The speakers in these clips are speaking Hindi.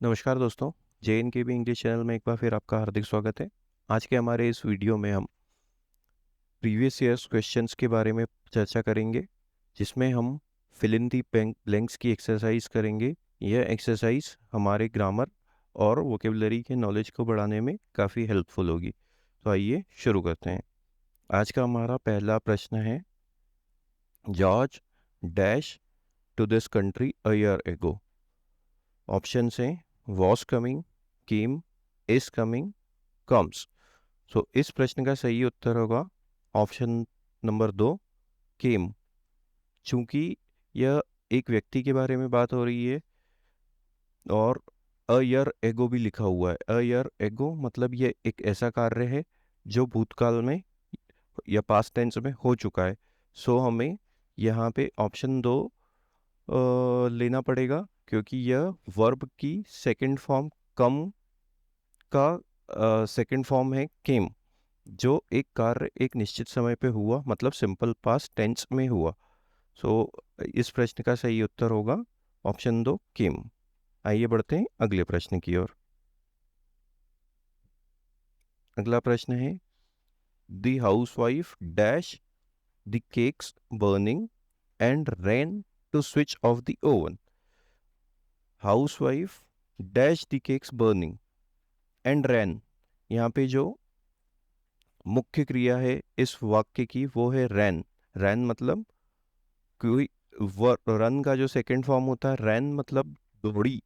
नमस्कार दोस्तों, JNKB इंग्लिश चैनल में एक बार फिर आपका हार्दिक स्वागत है। आज के हमारे इस वीडियो में हम प्रीवियस ईयर्स क्वेश्चंस के बारे में चर्चा करेंगे, जिसमें हम फिल इन दी ब्लैंक्स की एक्सरसाइज करेंगे। यह एक्सरसाइज हमारे ग्रामर और वोकेबलरी के नॉलेज को बढ़ाने में काफ़ी हेल्पफुल होगी। तो आइए शुरू करते हैं। आज का हमारा पहला प्रश्न है, George dash to this country a year ago. Option हैं was coming, came, is coming, comes. So इस प्रश्न का सही उत्तर होगा ऑप्शन नंबर 2, केम। चूंकि यह एक व्यक्ति के बारे में बात हो रही है और अ ईयर एगो भी लिखा हुआ है। अ ईयर एगो मतलब यह एक ऐसा कार्य है जो भूतकाल में या पास्ट टेंस में हो चुका है। सो हमें यहाँ पे ऑप्शन 2 लेना पड़ेगा, क्योंकि यह वर्ब की सेकंड फॉर्म कम का सेकंड फॉर्म है केम, जो एक कार्य एक निश्चित समय पे हुआ, मतलब सिंपल पास्ट टेंस में हुआ। सो इस प्रश्न का सही उत्तर होगा ऑप्शन 2, केम। आइए बढ़ते हैं अगले प्रश्न की ओर। अगला प्रश्न है, the housewife dash the cakes burning and ran to switch off the oven. Housewife dash the cakes burning and ran, यहाँ पे जो मुख्य क्रिया है इस वाक्य की वो है रैन। रैन मतलब कोई रन का जो सेकंड फॉर्म होता है रैन मतलब दौड़ी।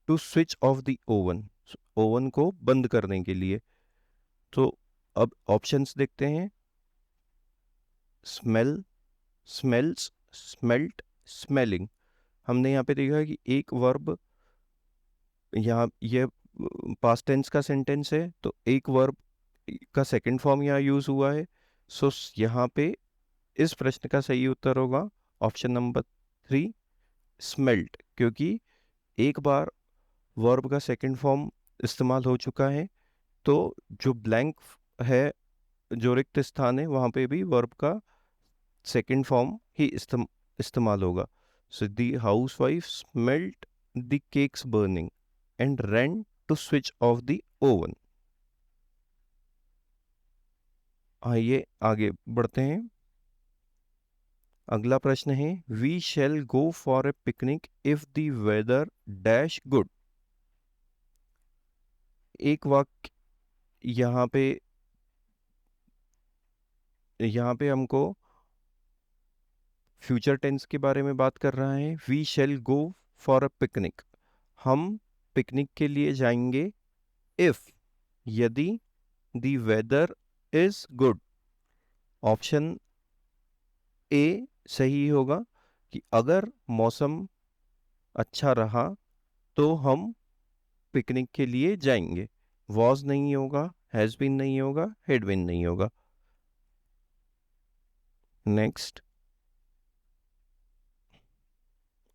To switch off the oven, oven को बंद करने के लिए। तो अब ऑप्शंस देखते हैं, स्मेल, स्मेल्स, स्मेल्ट, स्मेलिंग। हमने यहाँ पे देखा कि एक वर्ब, यहाँ ये पास्ट टेंस का सेंटेंस है तो एक वर्ब का सेकंड फॉर्म यहाँ यूज हुआ है। सो यहाँ पे इस प्रश्न का सही उत्तर होगा ऑप्शन नंबर 3, स्मेल्ट। क्योंकि एक बार वर्ब का सेकंड फॉर्म इस्तेमाल हो चुका है, तो जो ब्लैंक है, जो रिक्त स्थान है, वहाँ पे भी वर्ब का सेकंड फॉर्म ही इस्तेमाल होगा। So the housewife smelt the cakes burning and ran to switch off the oven. आइए आगे बढ़ते हैं। अगला प्रश्न है, we shall go for a picnic if the weather dash good. एक वाक्य यहाँ पे हमको फ्यूचर टेंस के बारे में बात कर रहा है। We shall go for a picnic, हम पिकनिक के लिए जाएंगे। इफ, यदि, the weather is good. Option A सही होगा कि अगर मौसम अच्छा रहा तो हम पिकनिक के लिए जाएंगे। वॉज नहीं होगा, हैज बीन नहीं होगा, हैड बीन नहीं होगा। Next,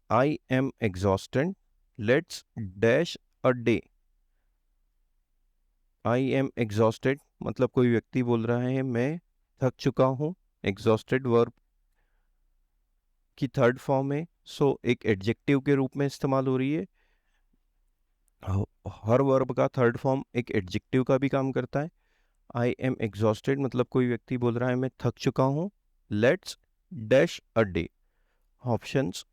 I am exhausted, let's dash a day. I am exhausted मतलब कोई व्यक्ति बोल रहा है मैं थक चुका हूँ। एग्जॉस्टेड वर्ब की थर्ड फॉर्म है, सो एक एडजेक्टिव के रूप में इस्तेमाल हो रही है। हर वर्ब का थर्ड फॉर्म एक एडजेक्टिव का भी काम करता है। आई एम एग्जॉस्टेड मतलब कोई व्यक्ति बोल रहा है मैं थक चुका हूँ। Let's dash a day. Options,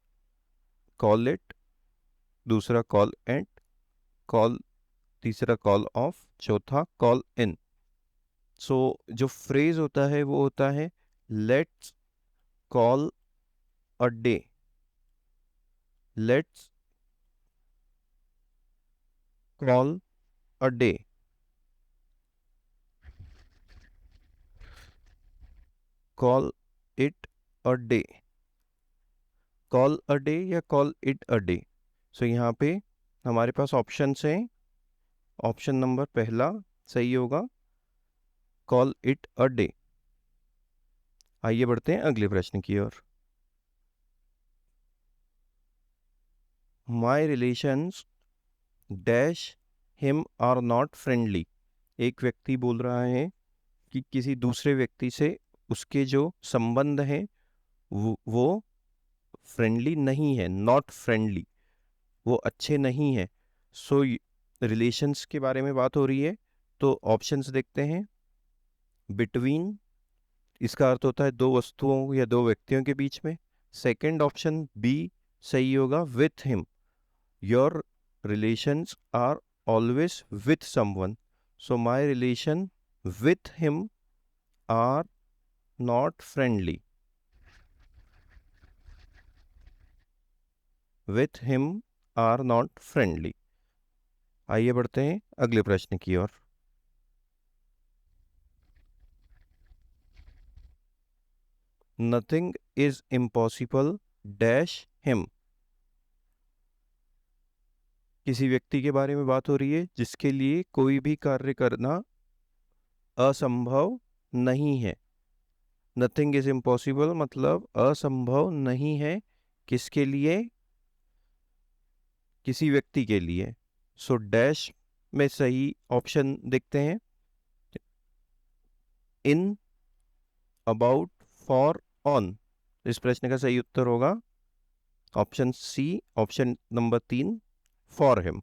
call it, दूसरा कॉल एंड, कॉल तीसरा कॉल ऑफ, चौथा कॉल इन। सो जो फ्रेज होता है वो होता है let's call a day, let's call a day, call it a day, call a day या कॉल इट अ डे। सो यहाँ पे हमारे पास ऑप्शन हैं। ऑप्शन नंबर पहला सही होगा, कॉल इट अ डे। आइए बढ़ते हैं अगले प्रश्न की ओर। My relations dash him are not friendly. एक व्यक्ति बोल रहा है कि किसी दूसरे व्यक्ति से उसके जो संबंध हैं वो फ्रेंडली नहीं है, नॉट फ्रेंडली, वो अच्छे नहीं है। सो रिलेशंस के बारे में बात हो रही है, तो ऑप्शंस देखते हैं। बिटवीन, इसका अर्थ होता है दो वस्तुओं या दो व्यक्तियों के बीच में। सेकंड ऑप्शन बी सही होगा, with him, your relations are always with someone, so my relation with him are not friendly. With him are not friendly. आइए बढ़ते हैं अगले प्रश्न की ओर। Nothing is impossible dash him. किसी व्यक्ति के बारे में बात हो रही है जिसके लिए कोई भी कार्य करना असंभव नहीं है। नथिंग इज इम्पॉसिबल मतलब असंभव नहीं है, किसके लिए? किसी व्यक्ति के लिए। सो डैश में सही ऑप्शन देखते हैं। In, about, for, on. इस प्रश्न का सही उत्तर होगा option C, option number 3, for him.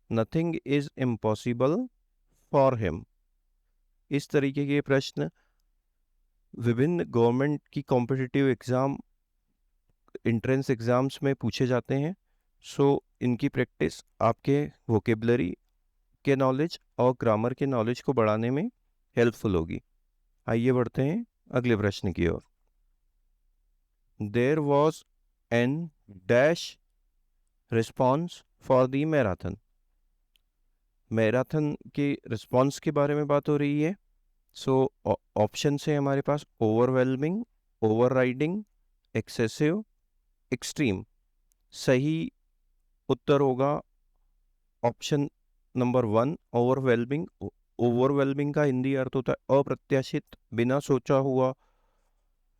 Nothing is impossible for him. इस तरीके के प्रश्न विभिन्न गवर्नमेंट की कॉम्पिटिटिव एग्जाम, एंट्रेंस एग्जाम्स में पूछे जाते हैं। सो इनकी प्रैक्टिस आपके वोकेबलरी के नॉलेज और ग्रामर के नॉलेज को बढ़ाने में हेल्पफुल होगी। आइए बढ़ते हैं अगले प्रश्न की ओर। There was an dash response for the marathon. Marathon के रिस्पॉन्स के बारे में बात हो रही है। सो ऑप्शन है हमारे पास ओवरवेलमिंग, ओवरराइडिंग, एक्सेसिव, एक्सट्रीम। सही उत्तर होगा ऑप्शन नंबर 1, ओवरवेलमिंग। ओवरवेलमिंग का हिंदी अर्थ होता है अप्रत्याशित, बिना सोचा हुआ,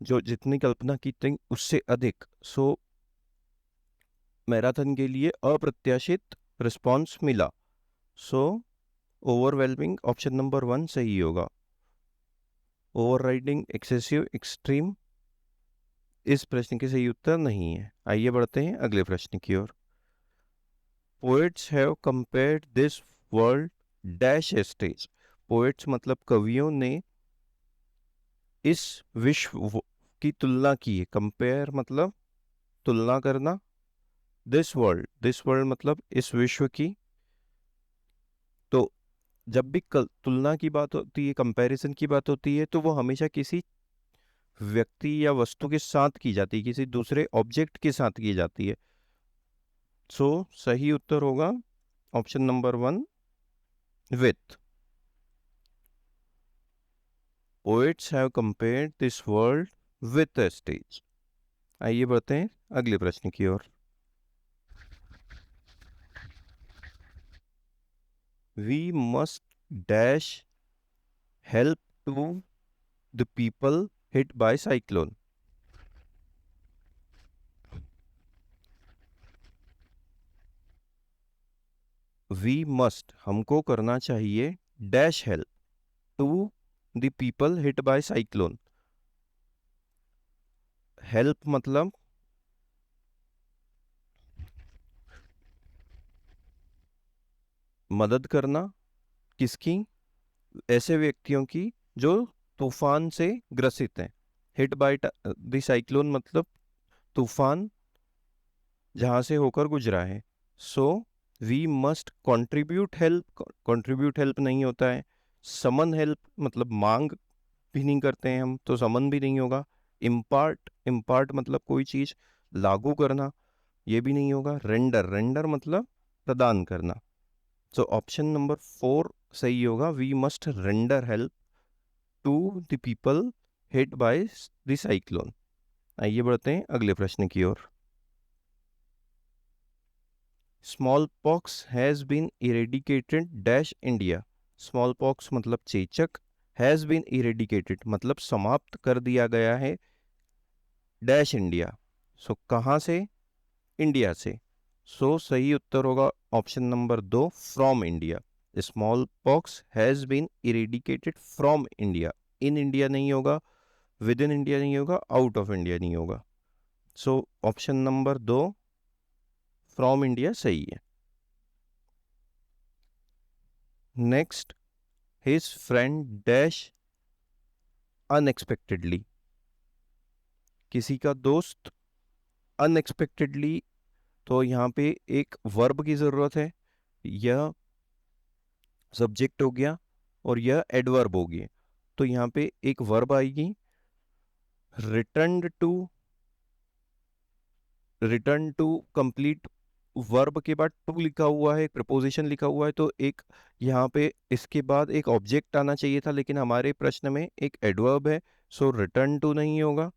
जो जितनी कल्पना की थी उससे अधिक। सो मैराथन के लिए अप्रत्याशित रिस्पॉन्स मिला। सो ओवरवेलमिंग ऑप्शन नंबर 1 सही होगा। ओवरराइडिंग, एक्सेसिव, एक्सट्रीम इस प्रश्न के सही उत्तर नहीं है। आइए बढ़ते हैं अगले प्रश्न की ओर। Poets have compared this world dash stage. Poets मतलब कवियों ने इस विश्व की तुलना की है। कंपेयर मतलब तुलना करना। दिस वर्ल्ड, दिस वर्ल्ड मतलब इस विश्व की। तो जब भी तुलना की बात होती है, कंपैरिजन की बात होती है, तो वो हमेशा किसी व्यक्ति या वस्तु के साथ की जाती है, किसी दूसरे ऑब्जेक्ट के साथ की जाती है। सो सही उत्तर होगा option number 1, with. Poets have compared this world with a stage. आइए बढ़ते हैं अगले प्रश्न की ओर। We must dash help to the people hit by cyclone. We must हमको करना चाहिए, dash help to the people hit by cyclone. Help मतलब मदद करना। किसकी? ऐसे व्यक्तियों की जो तूफान से ग्रसित हैं। हिट बाय द साइक्लोन मतलब तूफान जहां से होकर गुजरा है। So we must contribute help. Contribute help नहीं होता है। समन हेल्प मतलब मांग भी नहीं करते हैं हम, तो समन भी नहीं होगा। इम्पार्ट, इम्पार्ट मतलब कोई चीज लागू करना, ये भी नहीं होगा। रेंडर, रेंडर मतलब प्रदान करना। सो ऑप्शन नंबर 4 सही होगा। We must render help to the people hit by the cyclone. आइए बढ़ते हैं अगले प्रश्न की ओर। Small pox has been eradicated dash India. Small pox मतलब चेचक, हैज बीन इरेडिकेटेड मतलब समाप्त कर दिया गया है, डैश इंडिया। सो कहाँ से? इंडिया से। सो सही उत्तर होगा option number 2, from India. Small pox has been eradicated from India. In India नहीं होगा, विद इन इंडिया नहीं होगा, आउट ऑफ इंडिया नहीं होगा। So option number 2, from India सही है। Next, his friend dash unexpectedly, किसी का दोस्त अनएक्सपेक्टेडली, तो यहाँ पे एक वर्ब की जरूरत है। यह सब्जेक्ट हो गया और यह एडवर्ब हो गया, तो यहाँ पे एक वर्ब आएगी। रिटर्न टू कंप्लीट वर्ब के बाद टू लिखा हुआ है, एक प्रपोजिशन लिखा हुआ है, तो एक यहाँ पे इसके बाद एक ऑब्जेक्ट आना चाहिए था, लेकिन हमारे प्रश्न में एक एडवर्ब है, सो रिटर्न टू नहीं होगा।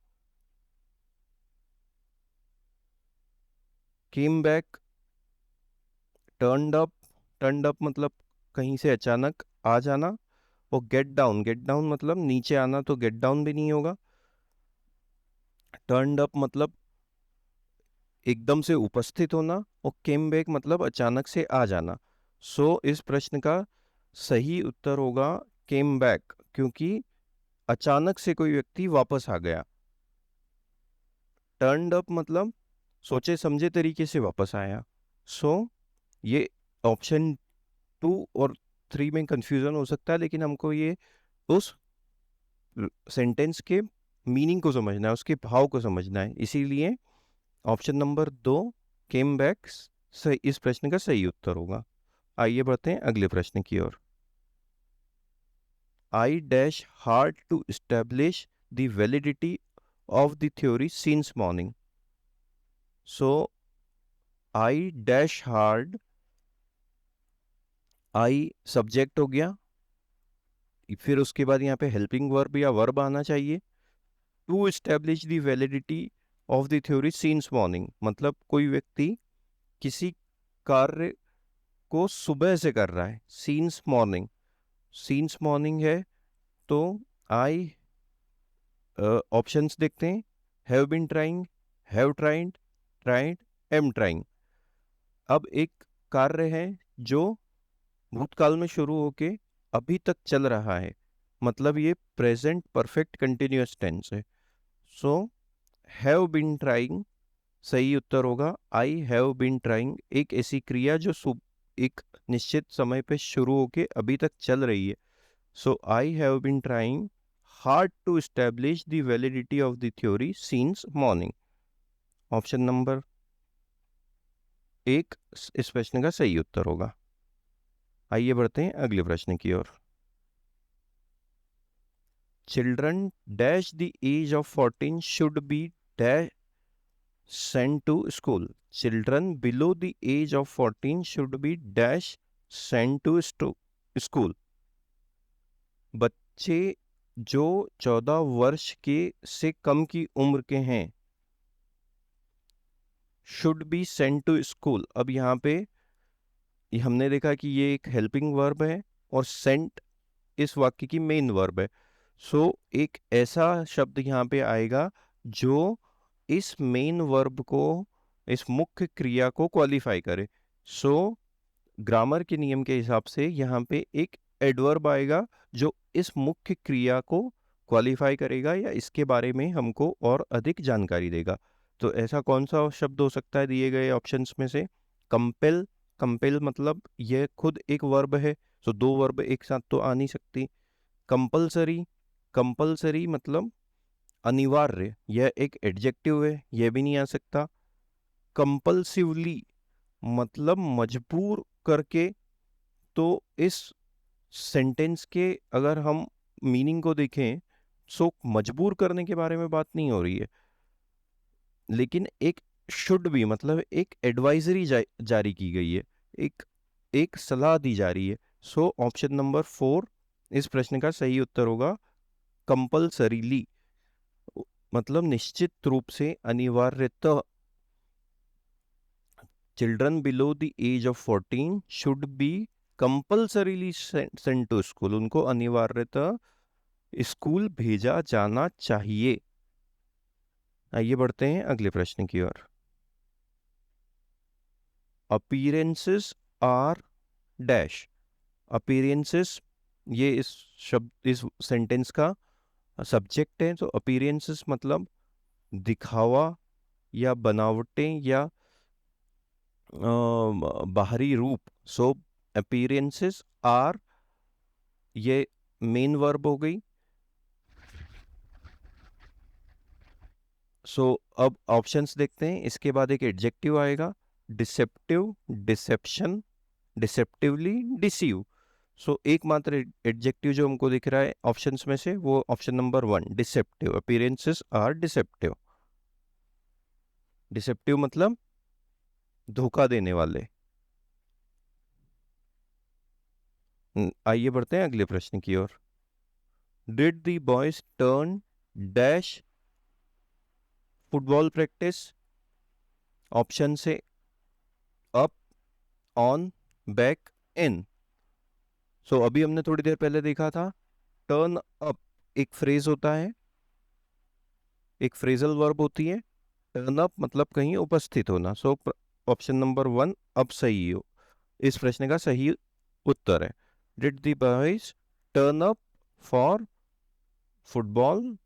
केम बैक, टर्नड अप मतलब कहीं से अचानक आ जाना, और गेट डाउन मतलब नीचे आना, तो गेट डाउन भी नहीं होगा। टर्नड अप मतलब एकदम से उपस्थित होना, और केम बैक मतलब अचानक से आ जाना। सो इस प्रश्न का सही उत्तर होगा केम बैक, क्योंकि अचानक से कोई व्यक्ति वापस आ गया। टर्नड अप मतलब सोचे समझे तरीके से वापस आया। सो ये ऑप्शन 2 और 3 में कंफ्यूजन हो सकता है, लेकिन हमको ये उस सेंटेंस के मीनिंग को समझना है, उसके भाव को समझना है, इसीलिए ऑप्शन नंबर 2 केम बैक सही इस प्रश्न का सही उत्तर होगा। आइए बढ़ते हैं अगले प्रश्न की ओर। I dash hard to establish the validity of the theory since morning. So I dash hard, I subject हो गया, फिर उसके बाद यहाँ पे हेल्पिंग वर्ब या वर्ब आना चाहिए। To establish the validity of the theory since morning मतलब कोई व्यक्ति किसी कार्य को सुबह से कर रहा है। सीन्स मॉर्निंग है, तो आई ऑप्शंस देखते हैं। Have been trying, have tried, tried, am trying. अब एक कार्य है जो भूतकाल में शुरू होके अभी तक चल रहा है, मतलब ये प्रेजेंट परफेक्ट कंटिन्यूअस टेंस है। सो हैव बीन ट्राइंग सही उत्तर होगा। आई हैव बीन ट्राइंग एक ऐसी क्रिया जो एक निश्चित समय पे शुरू होके अभी तक चल रही है। So I have been trying hard to establish the validity of the theory since morning. Option number 1 इस प्रश्न का सही उत्तर होगा। आइए बढ़ते हैं अगले प्रश्न की ओर। Children dash the age of 14 should be dash sent to school. Children below the age of 14 should be dash sent to school. बच्चे जो 14 वर्ष के से कम की उम्र के हैं should be sent to school। अब यहाँ पे हमने देखा कि ये एक हेल्पिंग वर्ब है और sent इस वाक्य की मेन वर्ब है। सो एक ऐसा शब्द यहाँ पे आएगा जो इस मेन वर्ब को, इस मुख्य क्रिया को क्वालिफाई करे। सो ग्रामर के नियम के हिसाब से यहाँ पे एक एडवर्ब आएगा जो इस मुख्य क्रिया को क्वालिफाई करेगा या इसके बारे में हमको और अधिक जानकारी देगा। तो ऐसा कौन सा शब्द हो सकता है दिए गए ऑप्शंस में से? कंपेल, कंपेल मतलब यह खुद एक वर्ब है, तो दो वर्ब एक साथ तो आ नहीं सकती। कंपलसरी, कंपलसरी मतलब अनिवार्य, यह एक एडजेक्टिव है, यह भी नहीं आ सकता। कंपल्सिवली मतलब मजबूर करके, तो इस सेंटेंस के अगर हम मीनिंग को देखें, सो मजबूर करने के बारे में बात नहीं हो रही है, लेकिन एक शुड भी मतलब एक एडवाइजरी जारी की गई है, एक एक सलाह दी जा रही है। सो ऑप्शन नंबर 4 इस प्रश्न का सही उत्तर होगा। कंपल्सरीली मतलब निश्चित रूप से, अनिवार्यतः। Children below the age of 14 should be compulsorily sent to school, उनको अनिवार्यतः स्कूल भेजा जाना चाहिए। आइए बढ़ते हैं अगले प्रश्न की ओर। Appearances are dash. अपीयरेंसेस ये इस शब्द इस सेंटेंस का सब्जेक्ट है, तो अपीयरेंसेस मतलब दिखावा या बनावटें या बाहरी रूप। सो अपीयरेंसेस आर ये मेन वर्ब हो गई। अब ऑप्शंस देखते हैं। इसके बाद एक एडजेक्टिव आएगा, डिसेप्टिव, डिसेप्शन, डिसेप्टिवली, डिसीव। एकमात्र एडजेक्टिव जो हमको दिख रहा है ऑप्शंस में से वो option number 1, deceptive. Appearances are deceptive. Deceptive मतलब धोखा देने वाले। आइए बढ़ते हैं अगले प्रश्न की ओर। Did the boys turn dash football practice? Option से अप, ऑन, बैक, इन। अभी हमने थोड़ी देर पहले देखा था टर्न अप एक फ्रेज होता है, एक फ्रेजल वर्ब होती है। टर्न अप मतलब कहीं उपस्थित होना। ऑप्शन नंबर 1 अब सही हो, इस प्रश्न का सही उत्तर है। Did the boys turn up for football